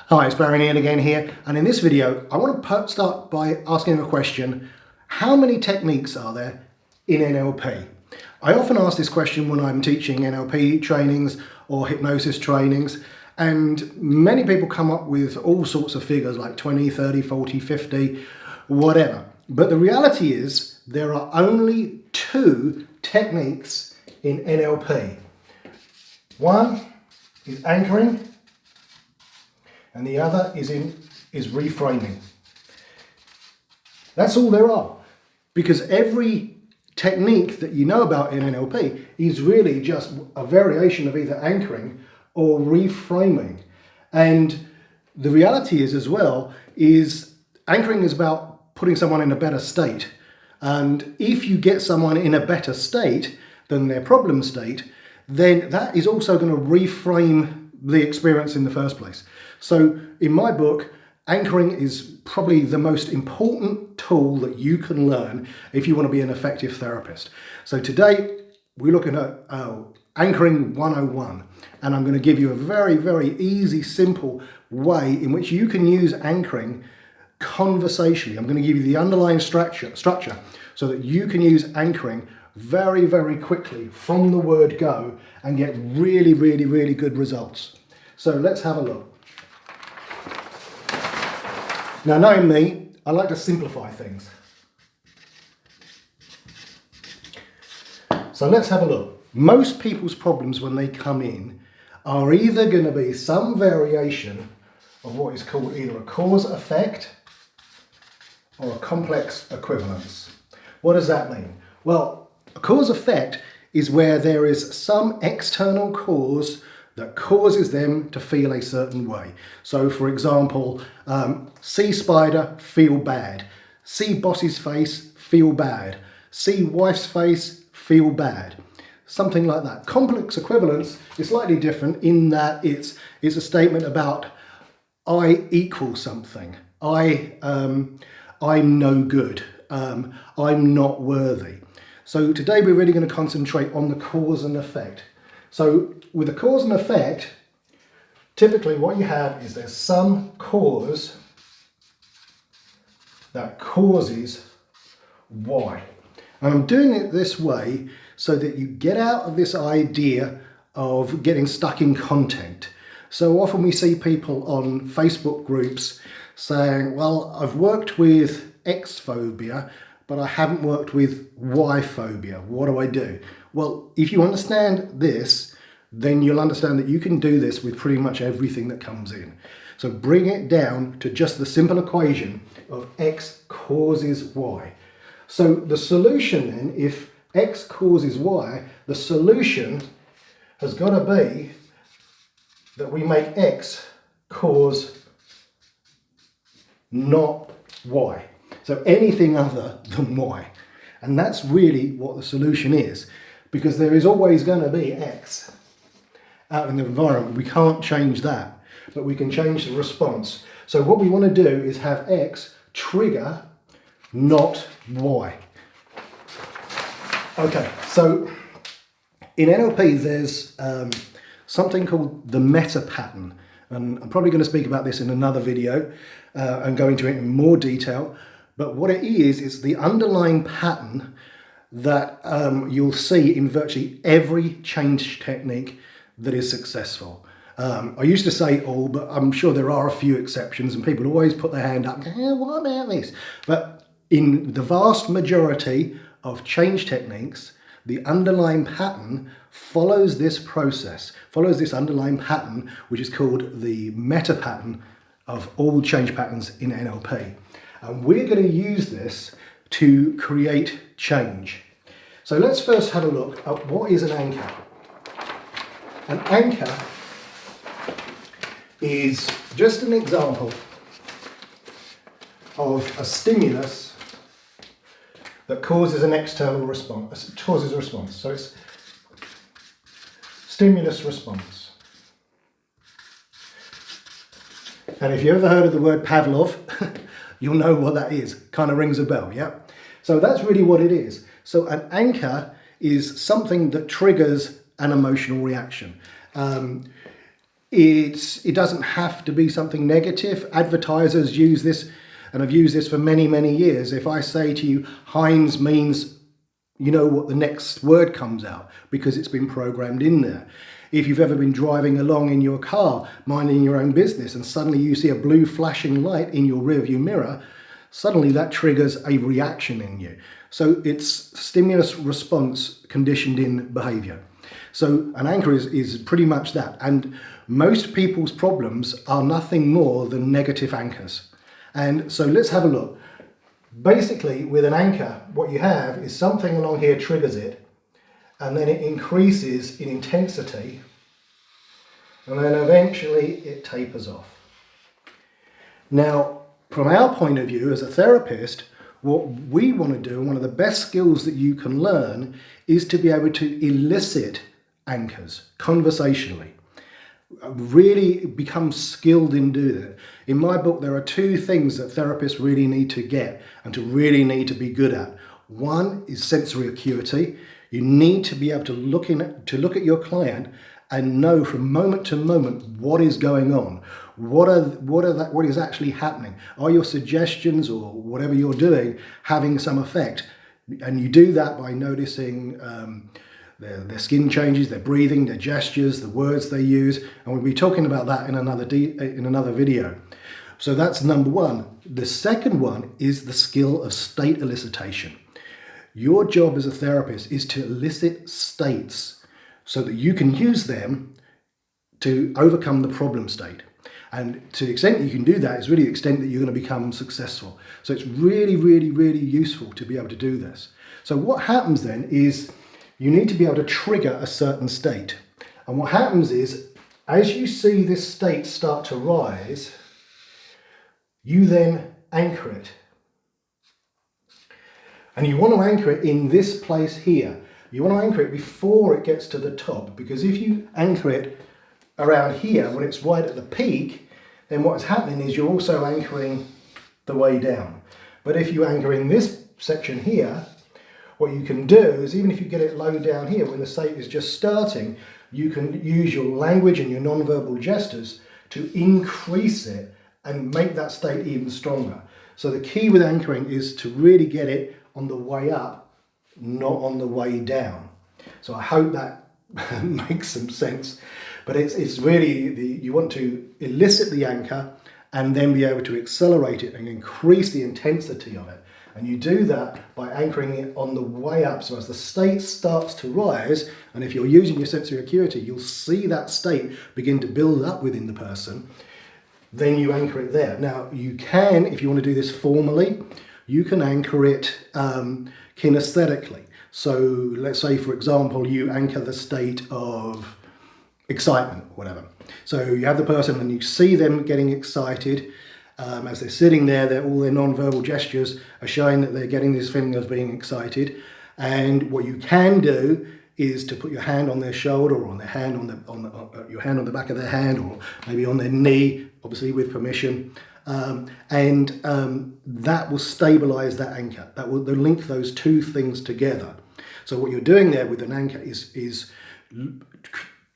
Hi, it's Barry Neale again here, and in this video I want to start by asking a question: how many techniques are there in NLP? I often ask this question when I'm teaching NLP trainings or hypnosis trainings, and many people come up with all sorts of figures like 20, 30, 40, 50, whatever. But the reality is there are only two techniques in NLP. One is anchoring, and the other is reframing. That's all there are, because every technique that you know about in NLP is really just a variation of either anchoring or reframing. And the reality is as well is anchoring is about putting someone in a better state. And if you get someone in a better state than their problem state, then that is also going to reframe the experience in the first place. So in my book, anchoring is probably the most important tool that you can learn if you want to be an effective therapist. So today we're looking at Anchoring 101, and I'm going to give you a very, very easy, simple way in which you can use anchoring conversationally. I'm going to give you the underlying structure so that you can use anchoring very, very quickly from the word go and get really, really, really good results. So let's have a look. Now, knowing me, I like to simplify things. So let's have a look. Most people's problems when they come in are either going to be some variation of what is called either a cause-effect or a complex equivalence. What does that mean? Well, a cause-effect is where there is some external cause that causes them to feel a certain way. So for example, see spider, feel bad. See boss's face, feel bad. See wife's face, feel bad. Something like that. Complex equivalence is slightly different in that it's a statement about I equal something. I'm no good. I'm not worthy. So today we're really going to concentrate on the cause and effect. So with a cause and effect, typically what you have is there's some cause that causes why. And I'm doing it this way so that you get out of this idea of getting stuck in content. So often we see people on Facebook groups saying, well, I've worked with X phobia, but I haven't worked with Y phobia. What do I do? Well, if you understand this, then you'll understand that you can do this with pretty much everything that comes in. So bring it down to just the simple equation of X causes Y. So the solution then, if X causes Y, the solution has got to be that we make X cause not Y. So anything other than Y. And that's really what the solution is, because there is always going to be X out in the environment. We can't change that, but we can change the response. So what we want to do is have X trigger, not Y. Okay, so in NLP there's something called the meta pattern, and I'm probably going to speak about this in another video and go into it in more detail. But what it is the underlying pattern that you'll see in virtually every change technique that is successful. I used to say all, but I'm sure there are a few exceptions, and people always put their hand up and go, what about this? But in the vast majority of change techniques, the underlying pattern follows this process, follows this underlying pattern, which is called the meta pattern of all change patterns in NLP. And we're going to use this to create change. So let's first have a look at what is an anchor. An anchor is just an example of a stimulus that causes an external response, causes a response. So it's stimulus response. And if you've ever heard of the word Pavlov, you'll know what that is. Kind of rings a bell, yeah? So that's really what it is. So an anchor is something that triggers an emotional reaction. it doesn't have to be something negative. Advertisers use this, and I've used this for many, many years. If I say to you, Heinz means, you know what the next word comes out because it's been programmed in there. If you've ever been driving along in your car, minding your own business, and suddenly you see a blue flashing light in your rearview mirror, suddenly that triggers a reaction in you. So it's stimulus response conditioned in behavior. So an anchor is pretty much that. And most people's problems are nothing more than negative anchors. And so let's have a look. Basically, with an anchor, what you have is something along here triggers it, and then it increases in intensity, and then eventually it tapers off. Now, from our point of view as a therapist, what we want to do, and one of the best skills that you can learn, is to be able to elicit anchors conversationally. Really become skilled in doing it. In my book, there are two things that therapists really need to get and to really need to be good at. One is sensory acuity. You need to be able to look at your client and know from moment to moment what is going on. What is actually happening? Are your suggestions or whatever you're doing having some effect? And you do that by noticing their skin changes, their breathing, their gestures, the words they use, and we'll be talking about that in another video. So that's number one. The second one is the skill of state elicitation. Your job as a therapist is to elicit states so that you can use them to overcome the problem state. And to the extent that you can do that is really the extent that you're going to become successful. So it's really, really, really useful to be able to do this. So what happens then is you need to be able to trigger a certain state. And what happens is, as you see this state start to rise, you then anchor it. And you want to anchor it in this place here. You want to anchor it before it gets to the top, because if you anchor it around here when it's right at the peak, then what's happening is you're also anchoring the way down. But if you anchor in this section here, what you can do is, even if you get it low down here when the state is just starting, you can use your language and your non-verbal gestures to increase it and make that state even stronger. So the key with anchoring is to really get it on the way up, not on the way down. So I hope that makes some sense. But it's really, you want to elicit the anchor and then be able to accelerate it and increase the intensity of it. And you do that by anchoring it on the way up. So as the state starts to rise, and if you're using your sensory acuity, you'll see that state begin to build up within the person. Then you anchor it there. Now you can, if you want to do this formally, you can anchor it kinesthetically. So let's say, for example, you anchor the state of excitement, whatever. So you have the person and you see them getting excited. As they're sitting there, all their non-verbal gestures are showing that they're getting this feeling of being excited. And what you can do is to put your hand on their shoulder, or on their hand your hand on the back of their hand, or maybe on their knee, obviously with permission. That will stabilize that anchor. That will link those two things together. So what you're doing there with an anchor is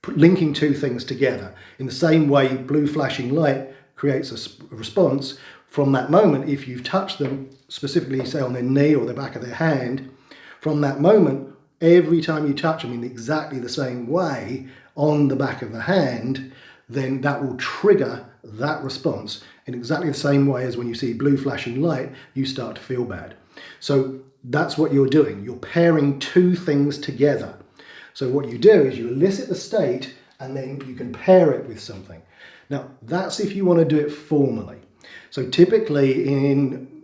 linking two things together. In the same way blue flashing light creates a response, from that moment, if you've touched them, specifically say on their knee or the back of their hand, from that moment, every time you touch them in exactly the same way on the back of the hand, then that will trigger that response in exactly the same way as when you see blue flashing light, you start to feel bad. So that's what you're doing. You're pairing two things together. So what you do is you elicit the state and then you can pair it with something. Now that's if you want to do it formally. So typically in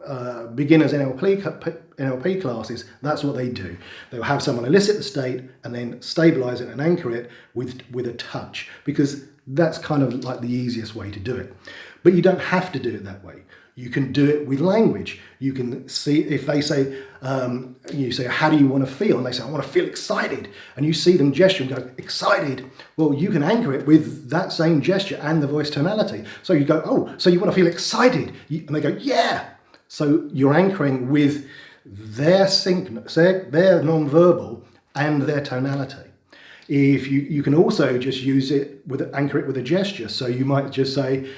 beginners NLP classes, that's what they do. They'll have someone elicit the state and then stabilize it and anchor it with a touch, because that's kind of like the easiest way to do it. But you don't have to do it that way. You can do it with language. You can see, if they say, you say, how do you want to feel? And they say, I want to feel excited. And you see them gesture and go, excited. Well, you can anchor it with that same gesture and the voice tonality. So you go, oh, so you want to feel excited? And they go, yeah. So you're anchoring with their non-verbal and their tonality. If you can also just use it anchor it with a gesture. So you might just say,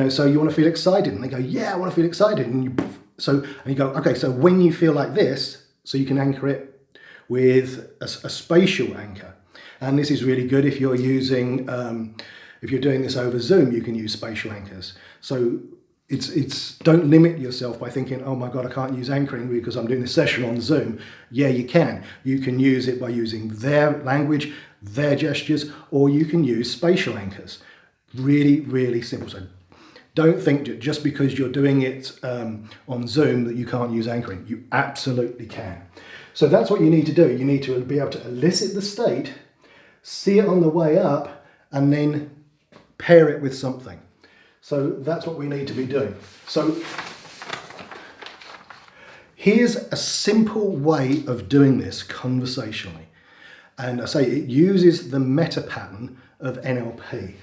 so you want to feel excited, and they go, yeah, I want to feel excited, and you go, okay, so when you feel like this, so you can anchor it with a spatial anchor. And this is really good if you're using, if you're doing this over Zoom, you can use spatial anchors. So it's don't limit yourself by thinking, oh my God, I can't use anchoring because I'm doing this session on Zoom. Yeah, you can. You can use it by using their language, their gestures, or you can use spatial anchors. Really, really simple. So don't think that just because you're doing it on Zoom that you can't use anchoring. You absolutely can. So that's what you need to do. You need to be able to elicit the state, see it on the way up, and then pair it with something. So that's what we need to be doing. So here's a simple way of doing this conversationally. And I say it uses the meta pattern of NLP.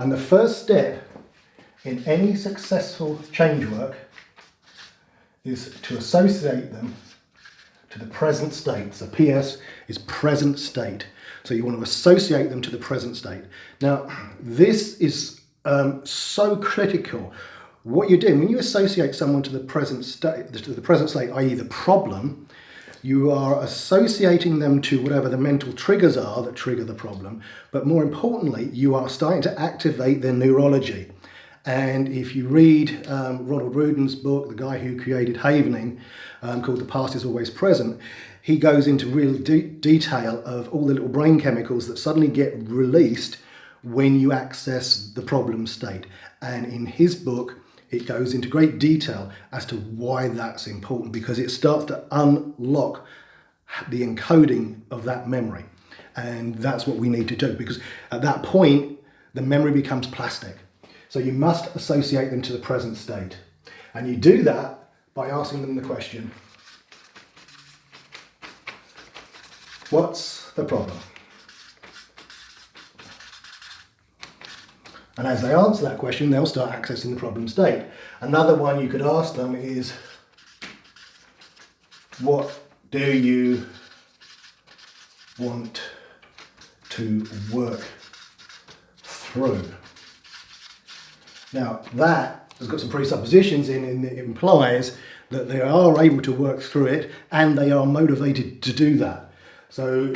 And the first step in any successful change work is to associate them to the present state. So PS is present state. So you want to associate them to the present state. Now, this is so critical. What you're doing when you associate someone to the present state, i.e. the problem, you are associating them to whatever the mental triggers are that trigger the problem. But more importantly, you are starting to activate their neurology. And if you read Ronald Rudin's book, the guy who created Havening, called The Past is Always Present, he goes into real detail of all the little brain chemicals that suddenly get released when you access the problem state. And in his book, it goes into great detail as to why that's important, because it starts to unlock the encoding of that memory. And that's what we need to do, because at that point, the memory becomes plastic. So you must associate them to the present state. And you do that by asking them the question, what's the problem? And as they answer that question, they'll start accessing the problem state. Another one you could ask them is, what do you want to work through? Now, that has got some presuppositions in, and it implies that they are able to work through it and they are motivated to do that. So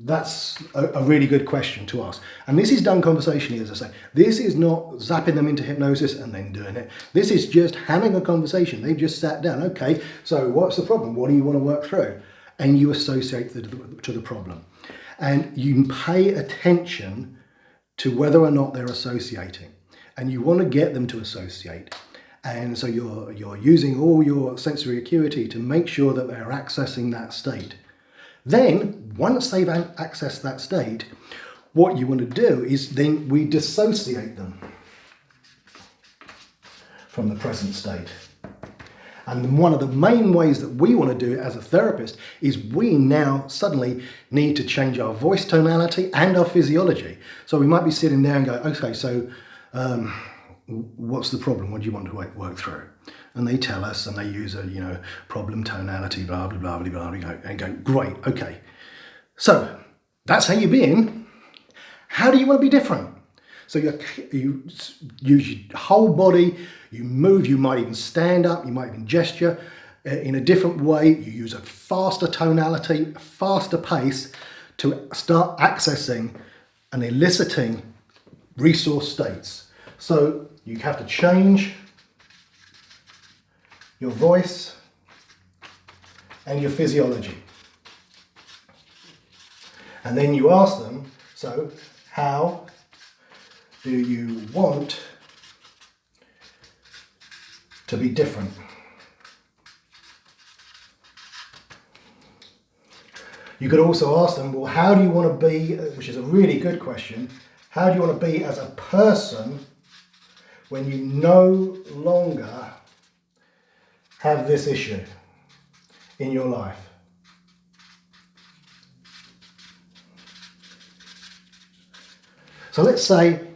that's a really good question to ask. And this is done conversationally, as I say. This is not zapping them into hypnosis and then doing it. This is just having a conversation. They've just sat down. Okay, so what's the problem? What do you want to work through? And you associate to the problem. And you pay attention to whether or not they're associating. And you want to get them to associate. And so you're using all your sensory acuity to make sure that they're accessing that state. Then, once they've accessed that state, what you want to do is then we dissociate them from the present state. And one of the main ways that we want to do it as a therapist is we now suddenly need to change our voice tonality and our physiology. So we might be sitting there and go, okay, so what's the problem? What do you want to work through? And they tell us, and they use a problem tonality, blah blah blah blah blah, and go, great, okay. So that's how you've been. How do you want to be different? So you use your whole body, you move, you might even stand up, you might even gesture in a different way. You use a faster tonality, a faster pace to start accessing and eliciting resource states. So you have to change your voice and your physiology. And then you ask them, so how do you want to be different? You could also ask them, well, how do you want to be, which is a really good question, how do you want to be as a person when you no longer have this issue in your life? So let's say,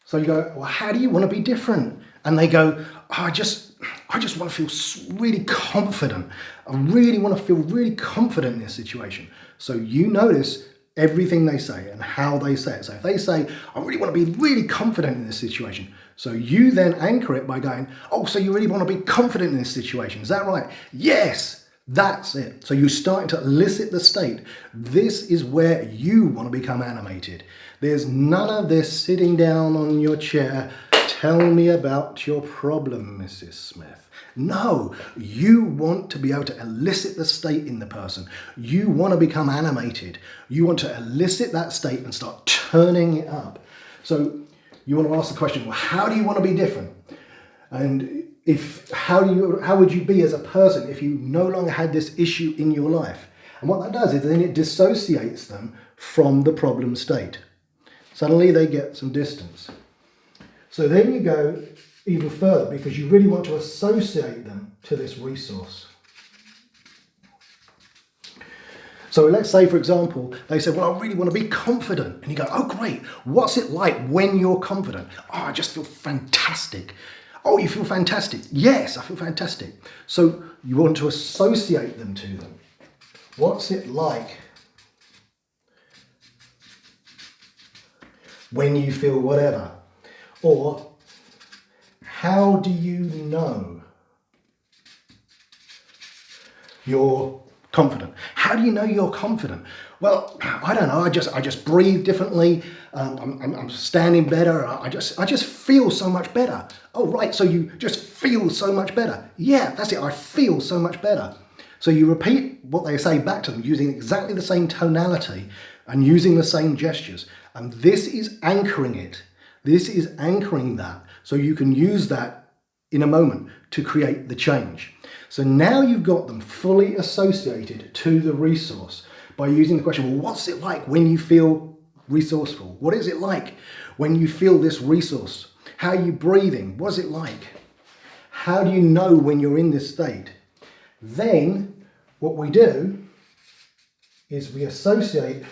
so you go, well, how do you want to be different? And they go, oh, I just want to feel really confident. I really want to feel really confident in this situation. So you notice everything they say and how they say it. So if they say, I really want to be really confident in this situation, so you then anchor it by going, oh, so you really want to be confident in this situation, is that right? Yes, that's it. So you're starting to elicit the state. This is where you want to become animated. There's none of this sitting down on your chair, tell me about your problem, Mrs. Smith. No, you want to be able to elicit the state in the person. You want to become animated. You want to elicit that state and start turning it up. So you want to ask the question, well, how do you want to be different? And how would you be as a person if you no longer had this issue in your life? And what that does is then it dissociates them from the problem state. Suddenly they get some distance. So then you go even further because you really want to associate them to this resource. So let's say, for example, they say, well, I really want to be confident. And you go, oh, great. What's it like when you're confident? Oh, I just feel fantastic. Oh, you feel fantastic? Yes, I feel fantastic. So you want to associate them to them. What's it like when you feel whatever? Or how do you know you're confident? How do you know you're confident? Well, I don't know. I just breathe differently. I'm standing better. I just feel so much better. Oh, right. So you just feel so much better. Yeah, that's it. I feel so much better. So you repeat what they say back to them using exactly the same tonality and using the same gestures. And this is anchoring it. This is anchoring that. So you can use that in a moment to create the change. So now you've got them fully associated to the resource by using the question, well, what's it like when you feel resourceful? What is it like when you feel this resource? How are you breathing? What's it like? How do you know when you're in this state? Then what we do is we associate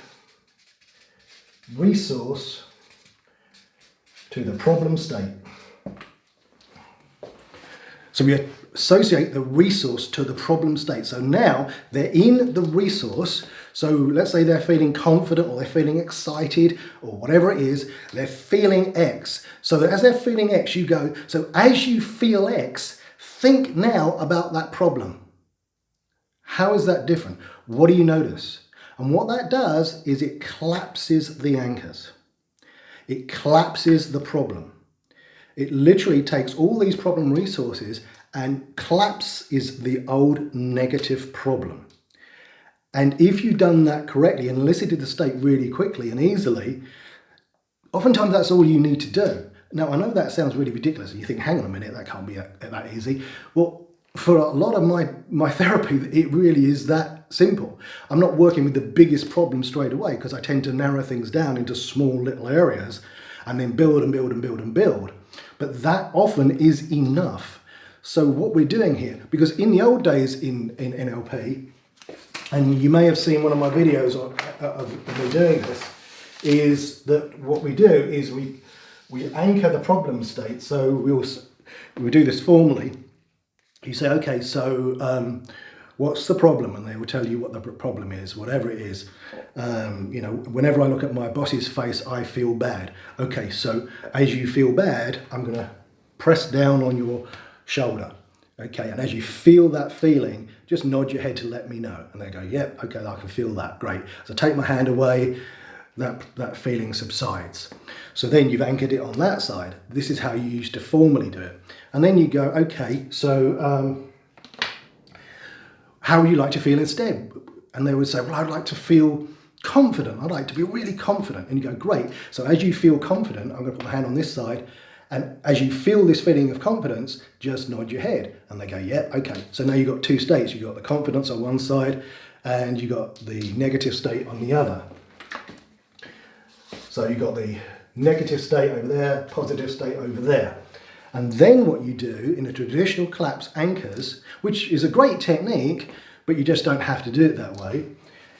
resource to the problem state. So we associate the resource to the problem state. So now they're in the resource. So let's say they're feeling confident or they're feeling excited or whatever it is, they're feeling X. So as they're feeling X, you go, so as you feel X, think now about that problem. How is that different? What do you notice? And what that does is it collapses the anchors. It collapses the problem. It literally takes all these problem resources and collapses the old negative problem. And if you've done that correctly and elicited the state really quickly and easily, oftentimes that's all you need to do. Now, I know that sounds really ridiculous. You think, hang on a minute, that can't be that easy. Well, for a lot of my therapy, it really is that simple. I'm not working with the biggest problem straight away because I tend to narrow things down into small little areas and then build and build and build and build. But that often is enough. So what we're doing here, because in the old days in NLP, and you may have seen one of my videos of me doing this, is that what we do is we anchor the problem state. So we do this formally. You say, okay, so what's the problem? And they will tell you what the problem is, whatever it is. Whenever I look at my boss's face, I feel bad. Okay, so as you feel bad, I'm going to press down on your shoulder. Okay, and as you feel that feeling, just nod your head to let me know. And they go, yep, okay, I can feel that, great. So take my hand away, that feeling subsides. So then you've anchored it on that side. This is how you used to formally do it. And then you go, okay, so how would you like to feel instead? And they would say, well, I'd like to feel confident. I'd like to be really confident. And you go, great. So as you feel confident, I'm going to put my hand on this side. And as you feel this feeling of confidence, just nod your head. And they go, yeah, okay. So now you've got two states. You've got the confidence on one side and you've got the negative state on the other. So you've got the negative state over there, positive state over there. And then what you do in the traditional collapse anchors, which is a great technique, but you just don't have to do it that way,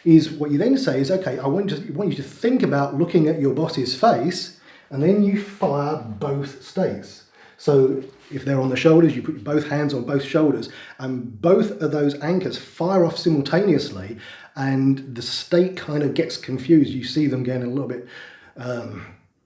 is what you then say is, okay, I want you to think about looking at your boss's face, and then you fire both states. So if they're on the shoulders, you put both hands on both shoulders, and both of those anchors fire off simultaneously, and the state kind of gets confused. You see them getting a little bit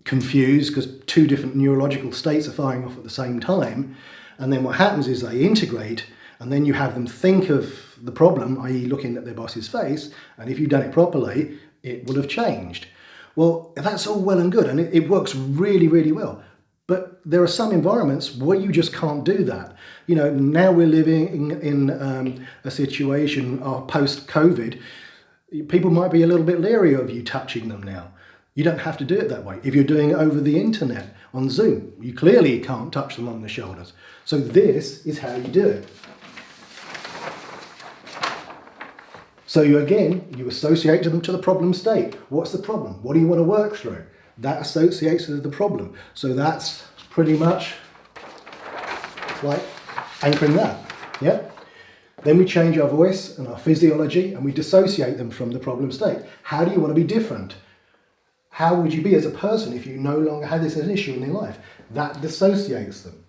confused because two different neurological states are firing off at the same time. And then what happens is they integrate, and then you have them think of the problem, i.e. looking at their boss's face, and if you've done it properly, it would have changed. Well, that's all well and good, and it works really, really well. But there are some environments where you just can't do that. You know, now we're living in a situation post-COVID. People might be a little bit leery of you touching them now. You don't have to do it that way. If you're doing it over the internet, on Zoom, you clearly can't touch them on the shoulders. So this is how you do it. So you associate them to the problem state. What's the problem? What do you want to work through? That associates with the problem. So that's pretty much like anchoring that. Yeah? Then we change our voice and our physiology and we dissociate them from the problem state. How do you want to be different? How would you be as a person if you no longer had this as an issue in your life? That dissociates them.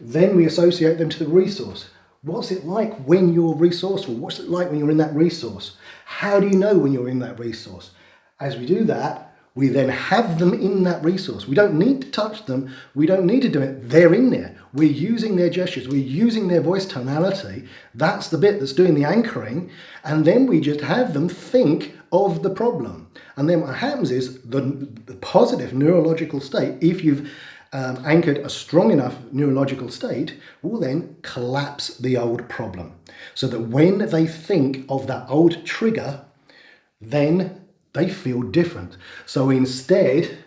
Then we associate them to the resource. What's it like when you're resourceful? What's it like when you're in that resource? How do you know when you're in that resource? As we do that, we then have them in that resource. We don't need to touch them. We don't need to do it. They're in there. We're using their gestures. We're using their voice tonality. That's the bit that's doing the anchoring. And then we just have them think of the problem. And then what happens is the positive neurological state, if you've anchored a strong enough neurological state, will then collapse the old problem. So that when they think of that old trigger, then they feel different. So instead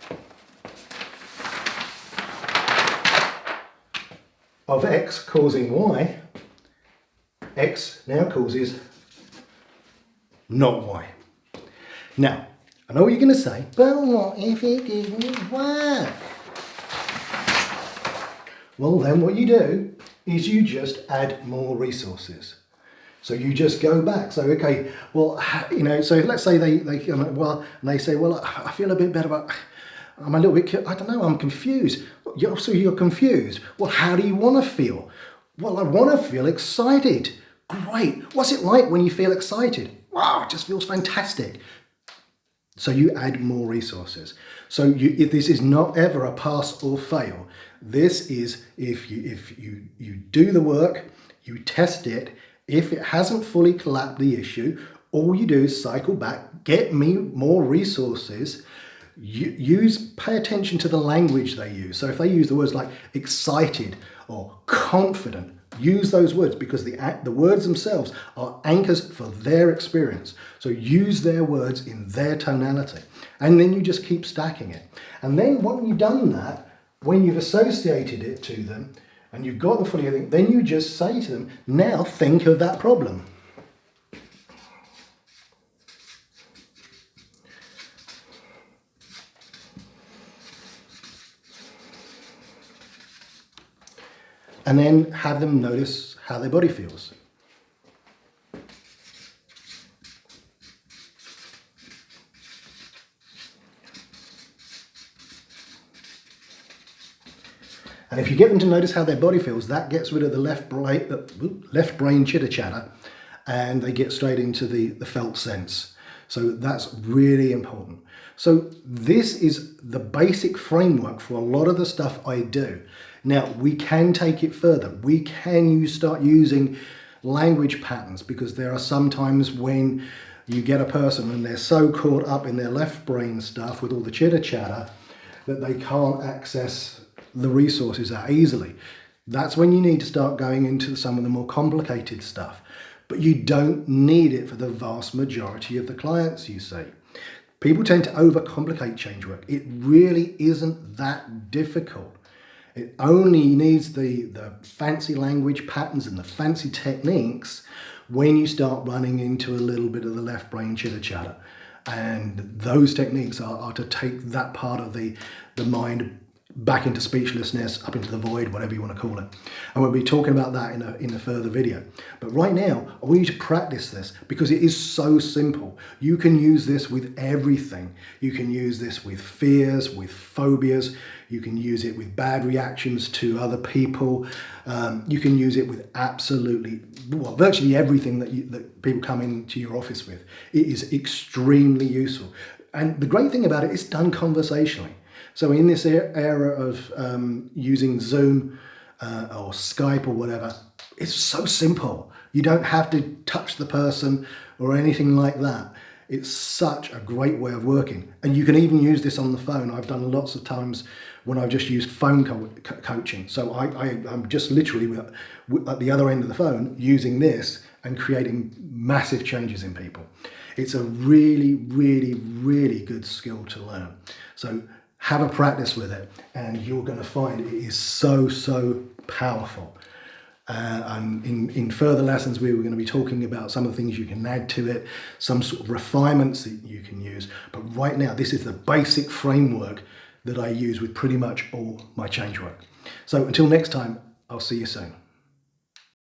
of X causing Y, X now causes not Y. Now, I know what you're going to say, but what if it didn't work? Well, then what you do is you just add more resources. So you just go back. So, okay, well, you know, so let's say they say, well, I feel a bit better, but I'm a little bit, I don't know, I'm confused. So you're confused. Well, how do you want to feel? Well, I want to feel excited. Great. What's it like when you feel excited? Wow, it just feels fantastic. So you add more resources. So this is not ever a pass or fail. This is if you do the work, you test it. If it hasn't fully collapsed the issue, all you do is cycle back, get me more resources, pay attention to the language they use. So if they use the words like excited or confident, use those words because the words themselves are anchors for their experience. So use their words in their tonality. And then you just keep stacking it. And then when you've done that, when you've associated it to them, and you've got them fully, then you just say to them, now think of that problem. And then have them notice how their body feels. And if you get them to notice how their body feels, that gets rid of the left brain chitter chatter, and they get straight into the felt sense. So that's really important. So this is the basic framework for a lot of the stuff I do. Now, we can take it further. We can start using language patterns, because there are some times when you get a person and they're so caught up in their left brain stuff with all the chitter chatter that they can't access the resources that easily. That's when you need to start going into some of the more complicated stuff. But you don't need it for the vast majority of the clients you see. People tend to overcomplicate change work. It really isn't that difficult. It only needs the fancy language patterns and the fancy techniques when you start running into a little bit of the left brain chitter chatter. And those techniques are to take that part of the mind back into speechlessness, up into the void, whatever you want to call it. And we'll be talking about that in a further video. But right now, I want you to practice this because it is so simple. You can use this with everything. You can use this with fears, with phobias. You can use it with bad reactions to other people. You can use it with absolutely, well, virtually everything that people come into your office with. It is extremely useful. And the great thing about it, it's done conversationally. So in this era of using Zoom or Skype or whatever, it's so simple. You don't have to touch the person or anything like that. It's such a great way of working. And you can even use this on the phone. I've done lots of times when I've just used phone coaching. So I'm just literally at the other end of the phone using this and creating massive changes in people. It's a really, really, really good skill to learn. So have a practice with it and you're going to find it is so, so powerful. And in further lessons, we were going to be talking about some of the things you can add to it, some sort of refinements that you can use. But right now, this is the basic framework that I use with pretty much all my change work. So until next time, I'll see you soon.